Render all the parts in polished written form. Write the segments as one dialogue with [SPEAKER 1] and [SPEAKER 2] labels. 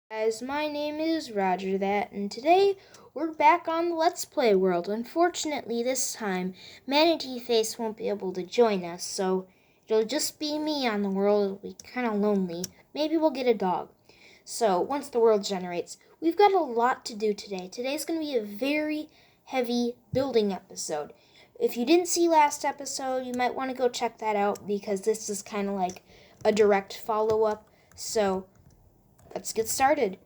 [SPEAKER 1] Guys, my name is Roger and today we're back on the Let's Play world. Unfortunately, this time, Manatee Face won't be able to join us, so it'll just be me on the world. It'll be kind of lonely. Maybe we'll get a dog. So, once the world generates, we've got a lot to do today. Today's going to be a very heavy building episode. If you didn't see last episode, you might want to go check that out because this is kind of like a direct follow-up. So, let's get started.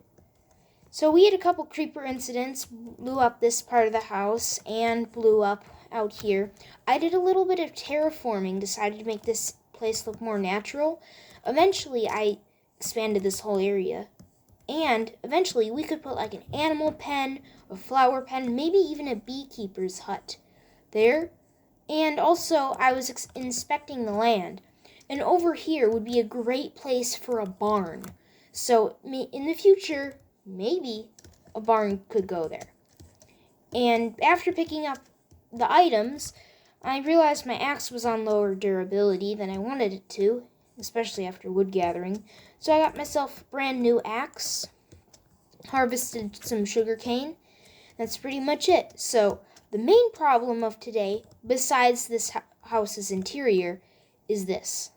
[SPEAKER 1] So we had a couple creeper incidents, blew up this part of the house and blew up out here. I did a little bit of terraforming, decided to make this place look more natural. Eventually I expanded this whole area. And eventually we could put like an animal pen, a flower pen, maybe even a beekeeper's hut there. And also I was inspecting the land. And over here would be a great place for a barn. So in the future, maybe a barn could go there. And after picking up the items, I realized my axe was on lower durability than I wanted it to, especially after wood gathering. So I got myself a brand new axe, harvested some sugarcane. That's pretty much it. So the main problem of today, besides this house's interior, is this.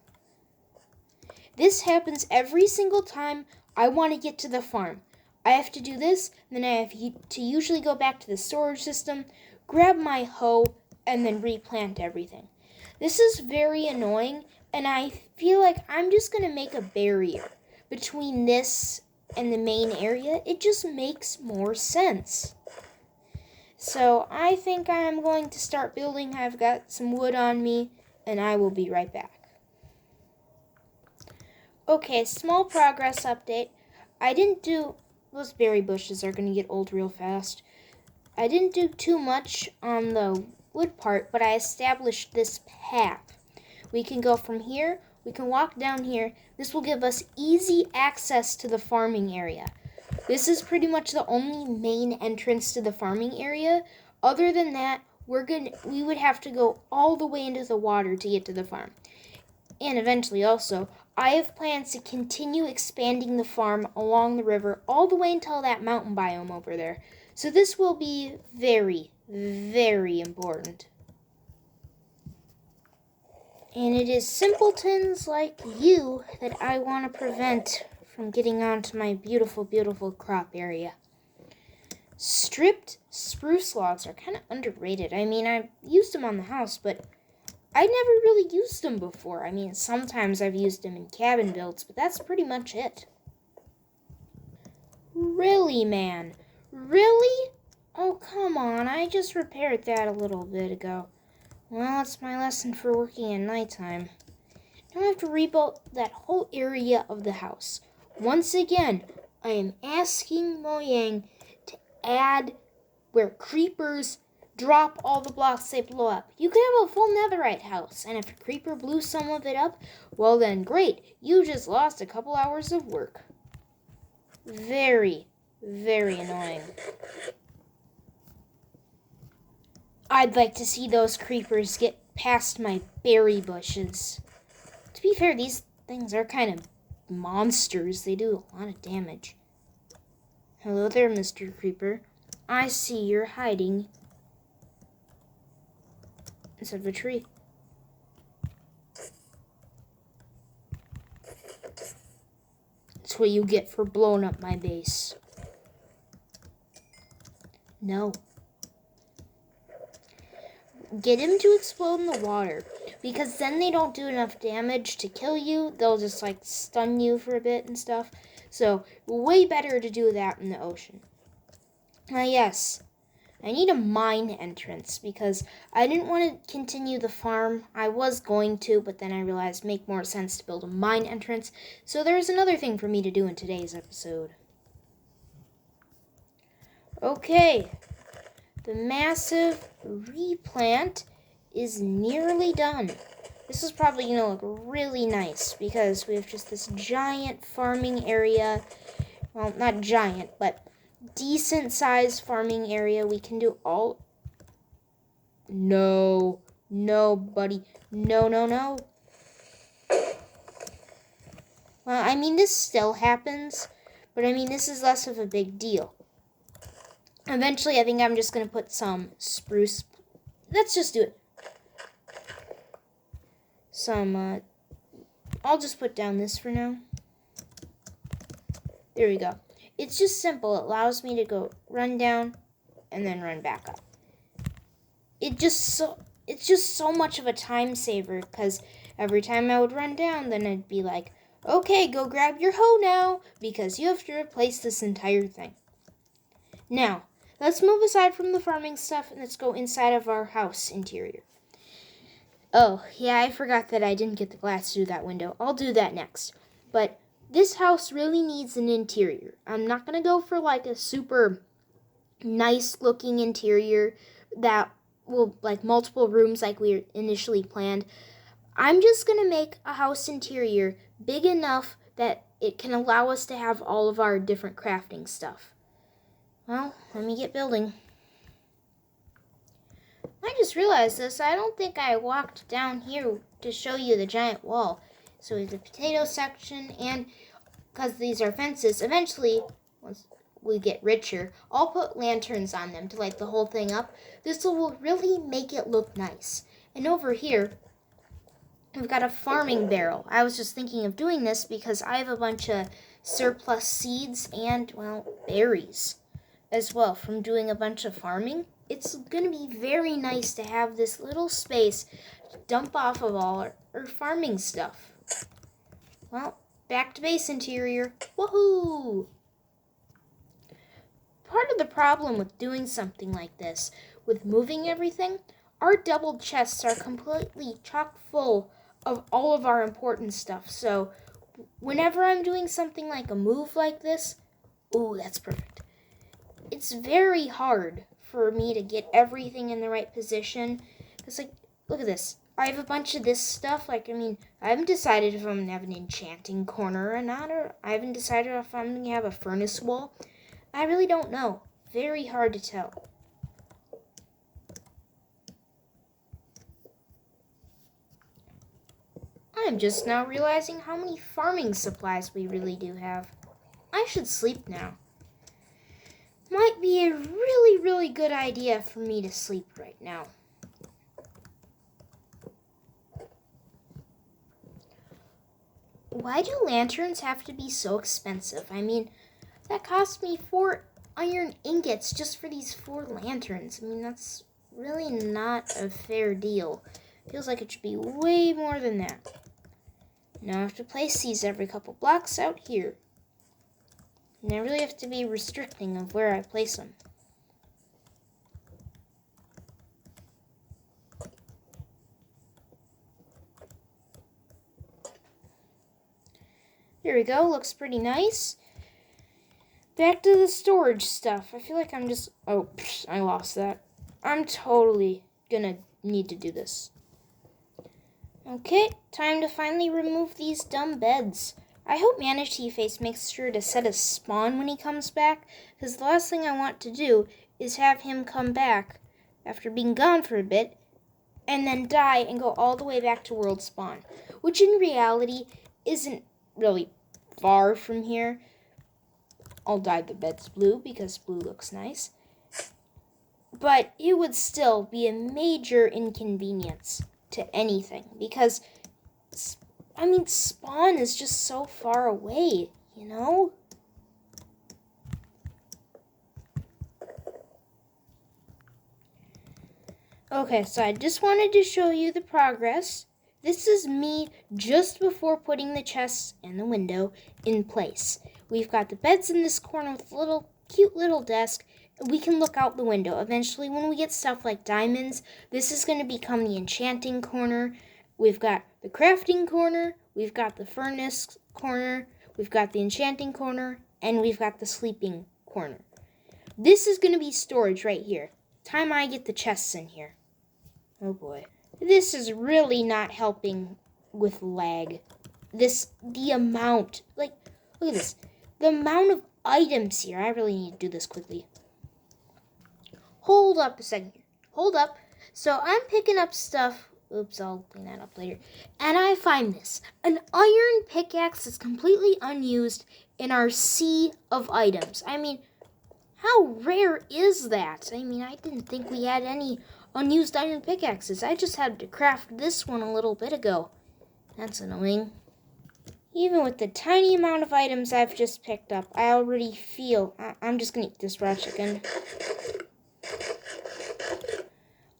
[SPEAKER 1] This happens every single time I want to get to the farm. I have to do this, and then I have to usually go back to the storage system, grab my hoe, and then replant everything. This is very annoying, and I feel like I'm just going to make a barrier between this and the main area. It just makes more sense. So I think I'm going to start building. I've got some wood on me, and I will be right back. Okay, small progress update. Those berry bushes are going to get old real fast. I didn't do too much on the wood part, but I established this path. We can go from here, we can walk down here. This will give us easy access to the farming area. This is pretty much the only main entrance to the farming area. Other than that, we would have to go all the way into the water to get to the farm. And eventually also, I have plans to continue expanding the farm along the river all the way until that mountain biome over there. So this will be very, very important. And it is simpletons like you that I want to prevent from getting onto my beautiful, beautiful crop area. Stripped spruce logs are kind of underrated. I mean, I've used them on the house, but I never really used them before. I mean, sometimes I've used them in cabin builds, but that's pretty much it. Really, man? Really? Oh, come on. I just repaired that a little bit ago. Well, it's my lesson for working at nighttime. Now I have to rebuild that whole area of the house. Once again, I am asking Mojang to add where creepers drop all the blocks they blow up. You could have a full netherite house, and if a creeper blew some of it up, well then great, you just lost a couple hours of work. Very, very annoying. I'd like to see those creepers get past my berry bushes. To be fair, these things are kind of monsters. They do a lot of damage. Hello there, Mr. Creeper. I see you're hiding inside of a tree. That's what you get for blowing up my base. No. Get him to explode in the water, because then they don't do enough damage to kill you. They'll just like stun you for a bit and stuff. So way better to do that in the ocean. Yes. I need a mine entrance because I didn't want to continue the farm. I was going to, but then I realized it make more sense to build a mine entrance. So there's another thing for me to do in today's episode. Okay, the massive replant is nearly done. This is probably going to look really nice because we have just this giant farming area. Well, not giant, but decent sized farming area. We can do all. No, buddy. No. Well, I mean, this still happens, But I mean, this is less of a big deal. Eventually, I think I'm just going to put some spruce. Let's just do it. I'll just put down this for now. There we go. It's just simple. It allows me to go run down and then run back up. It's just so much of a time saver, because every time I would run down, then I'd be like, okay, go grab your hoe now, because you have to replace this entire thing. Now, let's move aside from the farming stuff and let's go inside of our house interior. Oh, yeah, I forgot that I didn't get the glass through that window. I'll do that next. But this house really needs an interior. I'm not going to go for like a super nice looking interior that will like multiple rooms like we initially planned. I'm just going to make a house interior big enough that it can allow us to have all of our different crafting stuff. Well, let me get building. I just realized this. I don't think I walked down here to show you the giant wall. So we have the potato section, and because these are fences, eventually, once we get richer, I'll put lanterns on them to light the whole thing up. This will really make it look nice. And over here, we've got a farming barrel. I was just thinking of doing this because I have a bunch of surplus seeds and, well, berries as well from doing a bunch of farming. It's going to be very nice to have this little space to dump off of all our farming stuff. Well, back to base interior. Woohoo! Part of the problem with doing something like this, with moving everything, our double chests are completely chock full of all of our important stuff. So whenever I'm doing something like a move like this, ooh, that's perfect. It's very hard for me to get everything in the right position. It's like, look at this. I have a bunch of this stuff. I haven't decided if I'm going to have an enchanting corner or not, or I haven't decided if I'm going to have a furnace wall. I really don't know. Very hard to tell. I'm just now realizing how many farming supplies we really do have. I should sleep now. Might be a really, really good idea for me to sleep right now. Why do lanterns have to be so expensive? I mean, that cost me 4 iron ingots just for these 4 lanterns. I mean, that's really not a fair deal. Feels like it should be way more than that. Now I have to place these every couple blocks out here. And I really have to be restricting of where I place them. There we go, looks pretty nice. Back to the storage stuff. I feel like I'm just... Oh, I lost that. I'm totally gonna need to do this. Okay, time to finally remove these dumb beds. I hope Manatee Face makes sure to set a spawn when he comes back, because the last thing I want to do is have him come back after being gone for a bit, and then die and go all the way back to world spawn, which in reality isn't really far from here. I'll dye the beds blue because blue looks nice. But it would still be a major inconvenience to anything because, I mean, spawn is just so far away, you know? Okay, so I just wanted to show you the progress. This is me just before putting the chests and the window in place. We've got the beds in this corner with a little cute little desk. We can look out the window. Eventually, when we get stuff like diamonds, this is going to become the enchanting corner. We've got the crafting corner, we've got the furnace corner, we've got the enchanting corner, and we've got the sleeping corner. This is going to be storage right here. Time I get the chests in here. Oh boy. This is really not helping with lag. The amount, like, look at this. The amount of items here. I really need to do this quickly. Hold up a second here. Hold up. So I'm picking up stuff Oops, I'll clean that up later. And I find this. An iron pickaxe is completely unused in our sea of items. I mean, how rare is that? I mean, I didn't think we had any unused iron pickaxes. I just had to craft this one a little bit ago. That's annoying. Even with the tiny amount of items I've just picked up, I already feel... I'm just going to eat this raw chicken.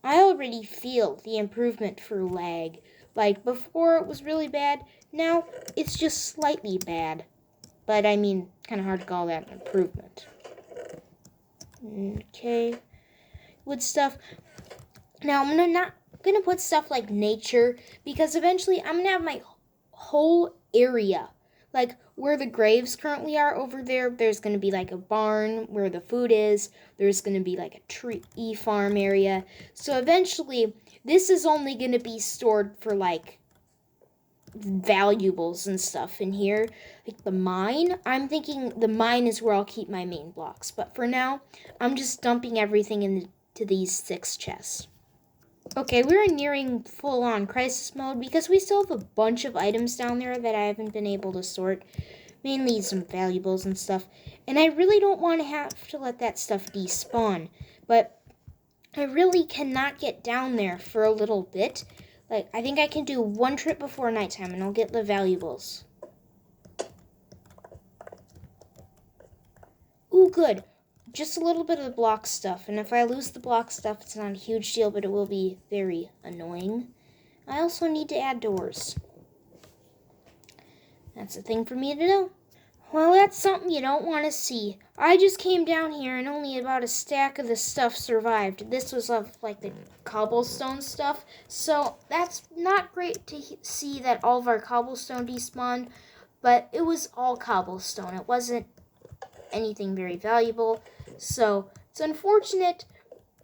[SPEAKER 1] I already feel the improvement for lag. Like, before it was really bad, now it's just slightly bad. But, I mean, kind of hard to call that an improvement. Okay. Wood stuff. Now, I'm not going to put stuff like nature, because eventually I'm going to have my whole area. Like, where the graves currently are over there, there's going to be like a barn where the food is. There's going to be like a tree farm area. So eventually, this is only going to be stored for like valuables and stuff in here. Like the mine, I'm thinking the mine is where I'll keep my main blocks. But for now, I'm just dumping everything into these 6 chests. Okay, we're nearing full-on crisis mode because we still have a bunch of items down there that I haven't been able to sort. Mainly some valuables and stuff. And I really don't want to have to let that stuff despawn. But I really cannot get down there for a little bit. Like, I think I can do 1 trip before nighttime and I'll get the valuables. Ooh, good. Just a little bit of the block stuff. And if I lose the block stuff, it's not a huge deal, but it will be very annoying. I also need to add doors. That's a thing for me to know. Well, that's something you don't want to see. I just came down here and only about a stack of the stuff survived. This was of like the cobblestone stuff. So that's not great to see that all of our cobblestone despawned. But it was all cobblestone. It wasn't anything very valuable. So it's unfortunate.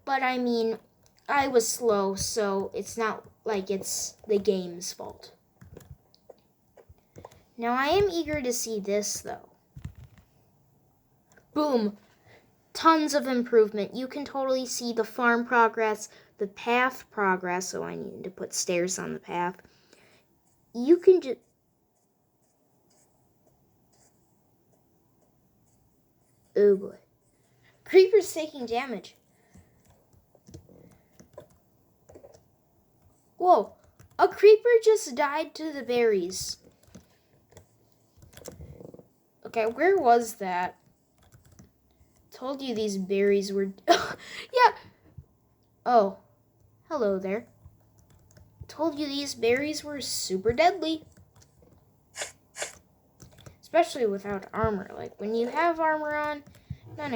[SPEAKER 1] But I mean, I was slow. So it's not like it's the game's fault. Now, I am eager to see this, though. Boom. Tons of improvement. You can totally see the farm progress, the path progress. So I need to put stairs on the path. You can just... Oh, boy. Creeper's taking damage. Whoa. A creeper just died to the berries. Okay, where was that? Told you these berries were... yeah. Oh. Hello there. Told you these berries were super deadly. Especially without armor. Like, when you have armor on, not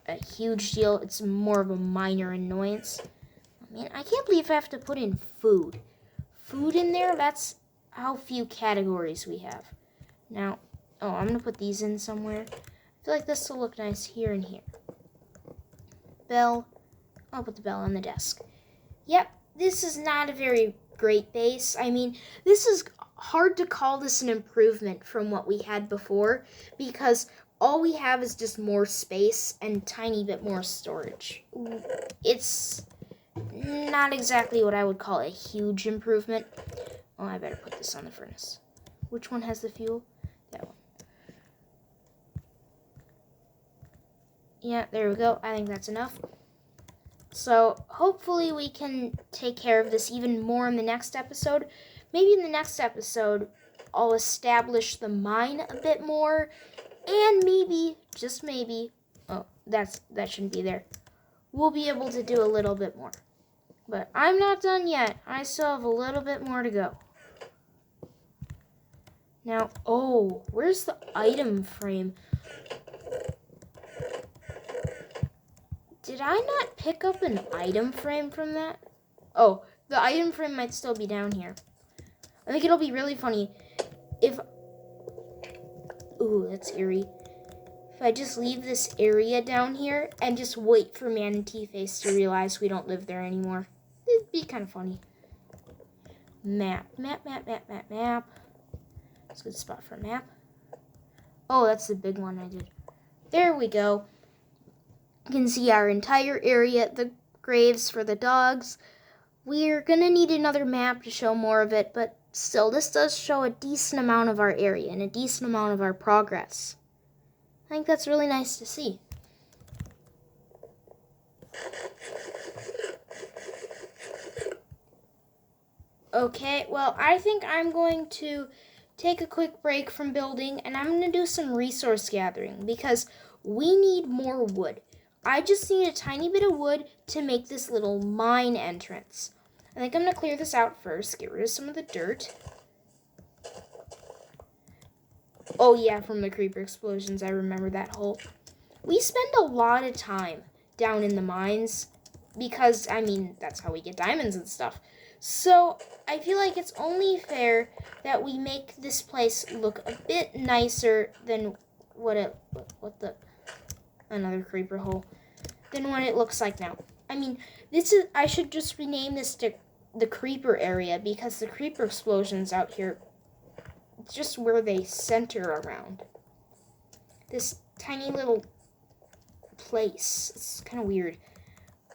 [SPEAKER 1] a huge deal. It's more of a minor annoyance. I mean, I can't believe I have to put in food. Food in there? That's how few categories we have. Now... Oh, I'm going to put these in somewhere. I feel like this will look nice here and here. Bell. I'll put the bell on the desk. Yep, this is not a very great base. I mean, this is hard to call this an improvement from what we had before because all we have is just more space and a tiny bit more storage. It's not exactly what I would call a huge improvement. Oh, I better put this on the furnace. Which one has the fuel? That one. Yeah, there we go. I think that's enough. So, hopefully we can take care of this even more in the next episode. Maybe in the next episode, I'll establish the mine a bit more. And maybe, just maybe, oh, that shouldn't be there. We'll be able to do a little bit more. But I'm not done yet. I still have a little bit more to go. Now, oh, where's the item frame? Did I not pick up an item frame from that? Oh, the item frame might still be down here. I think it'll be really funny if... Ooh, that's eerie. If I just leave this area down here and just wait for Manatee Face to realize we don't live there anymore. It'd be kind of funny. Map. That's a good spot for a map. Oh, that's the big one I did. There we go. You can see our entire area, the graves for the dogs, We're gonna need another map to show more of it, but still, this does show a decent amount of our area and a decent amount of our progress. I think that's really nice to see. Okay, well, I think I'm going to take a quick break from building and I'm going to do some resource gathering because we need more wood. I just need a tiny bit of wood to make this little mine entrance. I think I'm going to clear this out first, get rid of some of the dirt. Oh yeah, from the creeper explosions, I remember that hole. We spend a lot of time down in the mines because, I mean, that's how we get diamonds and stuff. So I feel like it's only fair that we make this place look a bit nicer than another creeper hole, than what it looks like now. I mean, I should just rename this to the creeper area because the creeper explosions out here, it's just where they center around. This tiny little place. It's kind of weird.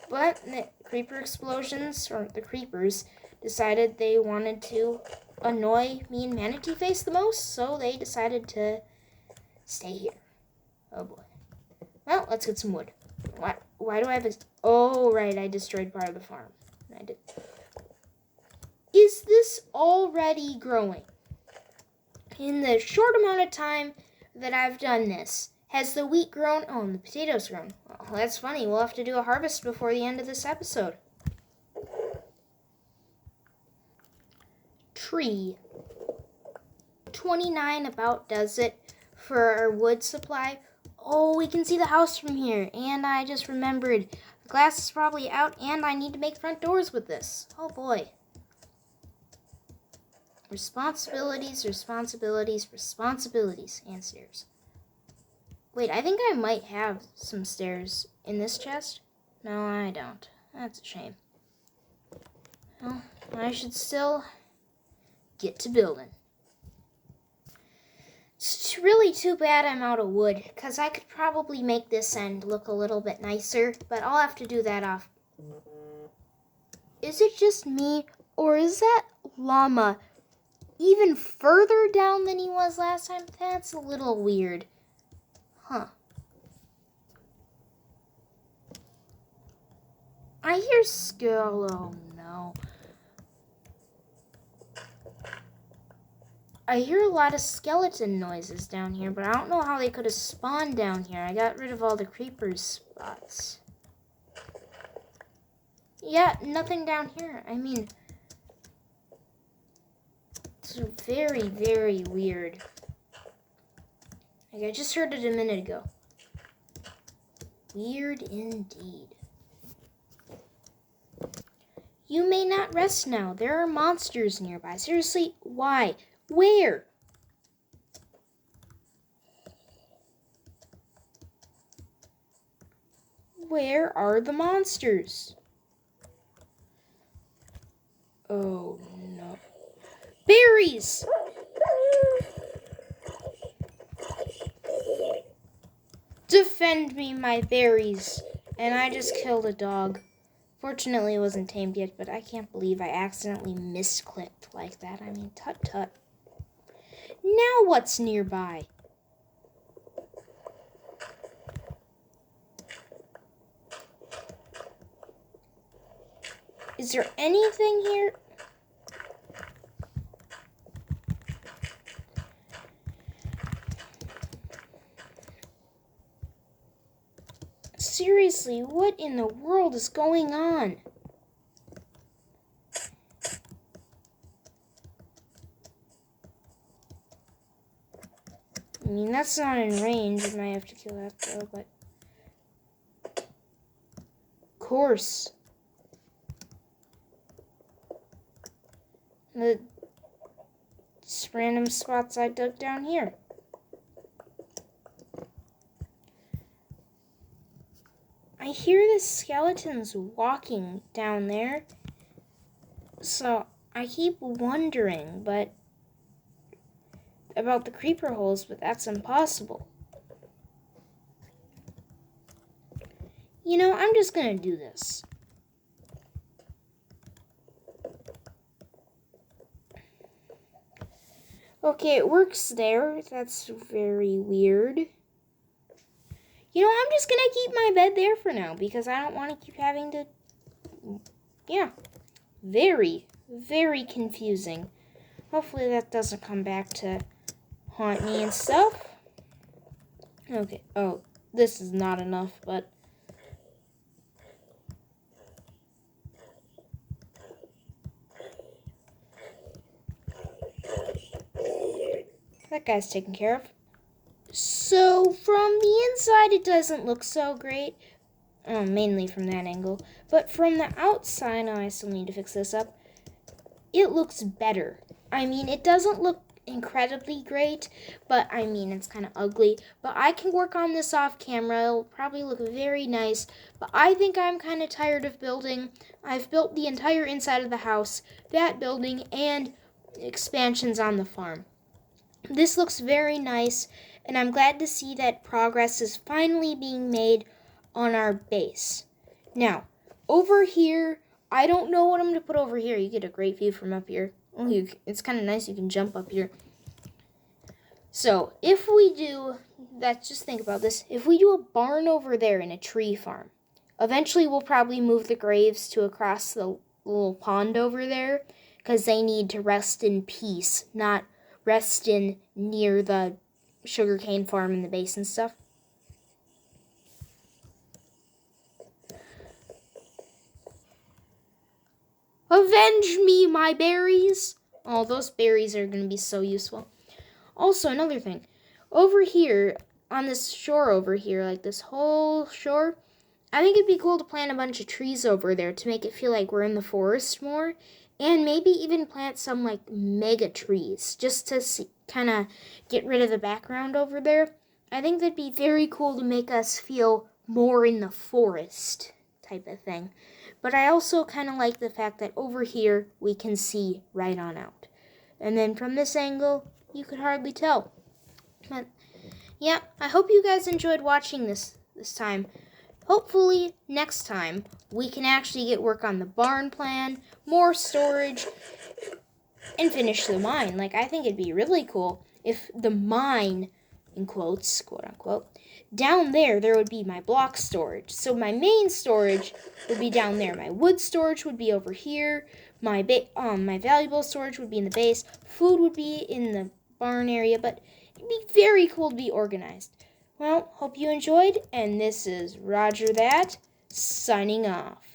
[SPEAKER 1] But the creeper explosions, or the creepers, decided they wanted to annoy me and Manatee Face the most, so they decided to stay here. Oh boy. Well, let's get some wood. Why do I have this? Oh, right, I destroyed part of the farm. I did. Is this already growing? In the short amount of time that I've done this, has the wheat grown? Oh, and the potatoes grown. Well, that's funny. We'll have to do a harvest before the end of this episode. Tree. 29 about does it for our wood supply. Oh, we can see the house from here. And I just remembered the glass is probably out and I need to make front doors with this. Oh boy. Responsibilities, responsibilities, responsibilities, and stairs. Wait, I think I might have some stairs in this chest. No, I don't. That's a shame. Well, I should still get to building. It's really too bad I'm out of wood, because I could probably make this end look a little bit nicer, but I'll have to do that off. Is it just me, or is that llama even further down than he was last time? That's a little weird. Huh. I hear oh no. I hear a lot of skeleton noises down here, but I don't know how they could have spawned down here. I got rid of all the creepers spots. Yeah, nothing down here. I mean, it's very, very weird. Like I just heard it a minute ago. Weird indeed. You may not rest now. There are monsters nearby. Seriously, why? Where? Where are the monsters? Oh no. Berries! Defend me, my berries. And I just killed a dog. Fortunately, it wasn't tamed yet, but I can't believe I accidentally misclicked like that. I mean, tut-tut. Now what's nearby? Is there anything here? Seriously, what in the world is going on? I mean, that's not in range. I might have to kill that though, but... Of course. The random spots I dug down here. I hear the skeletons walking down there. So I keep wondering, but about the creeper holes, but that's impossible. You know, I'm just gonna do this. Okay, it works there. That's very weird. You know, I'm just gonna keep my bed there for now because I don't want to keep having to... Yeah. Very, very confusing. Hopefully that doesn't come back to haunt me and stuff. Okay. Oh, this is not enough, but... That guy's taken care of. So, from the inside, it doesn't look so great. Mainly from that angle. But from the outside, I still need to fix this up. It looks better. I mean, it doesn't look incredibly great, but I mean, it's kind of ugly. But I can work on this off camera. It'll probably look very nice. But I think I'm kind of tired of building. I've built the entire inside of the house, that building, and expansions on the farm. This looks very nice, and I'm glad to see that progress is finally being made on our base. Now, over here, I don't know what I'm going to put over here. You get a great view from up here. It's kind of nice you can jump up here. So, if we do, just think about this. If we do a barn over there in a tree farm, eventually we'll probably move the graves to across the little pond over there because they need to rest in peace, not rest in near the sugarcane farm in the base and stuff. Avenge me, my berries! Oh, those berries are going to be so useful. Also, another thing. Over here, on this shore over here, like this whole shore, I think it'd be cool to plant a bunch of trees over there to make it feel like we're in the forest more. And maybe even plant some, like, mega trees, just to kind of get rid of the background over there. I think that'd be very cool to make us feel more in the forest type of thing. But I also kind of like the fact that over here, we can see right on out. And then from this angle, you could hardly tell. But, yeah, I hope you guys enjoyed watching this time. Hopefully, next time, we can actually get work on the barn plan, more storage, and finish the mine. Like, I think it'd be really cool if the mine, in quotes, quote unquote, down there would be my block storage. So my main storage would be down there. My wood storage would be over here. My valuable storage would be in the base. Food would be in the barn area, but it'd be very cool to be organized. Well, hope you enjoyed, and this is Roger That, signing off.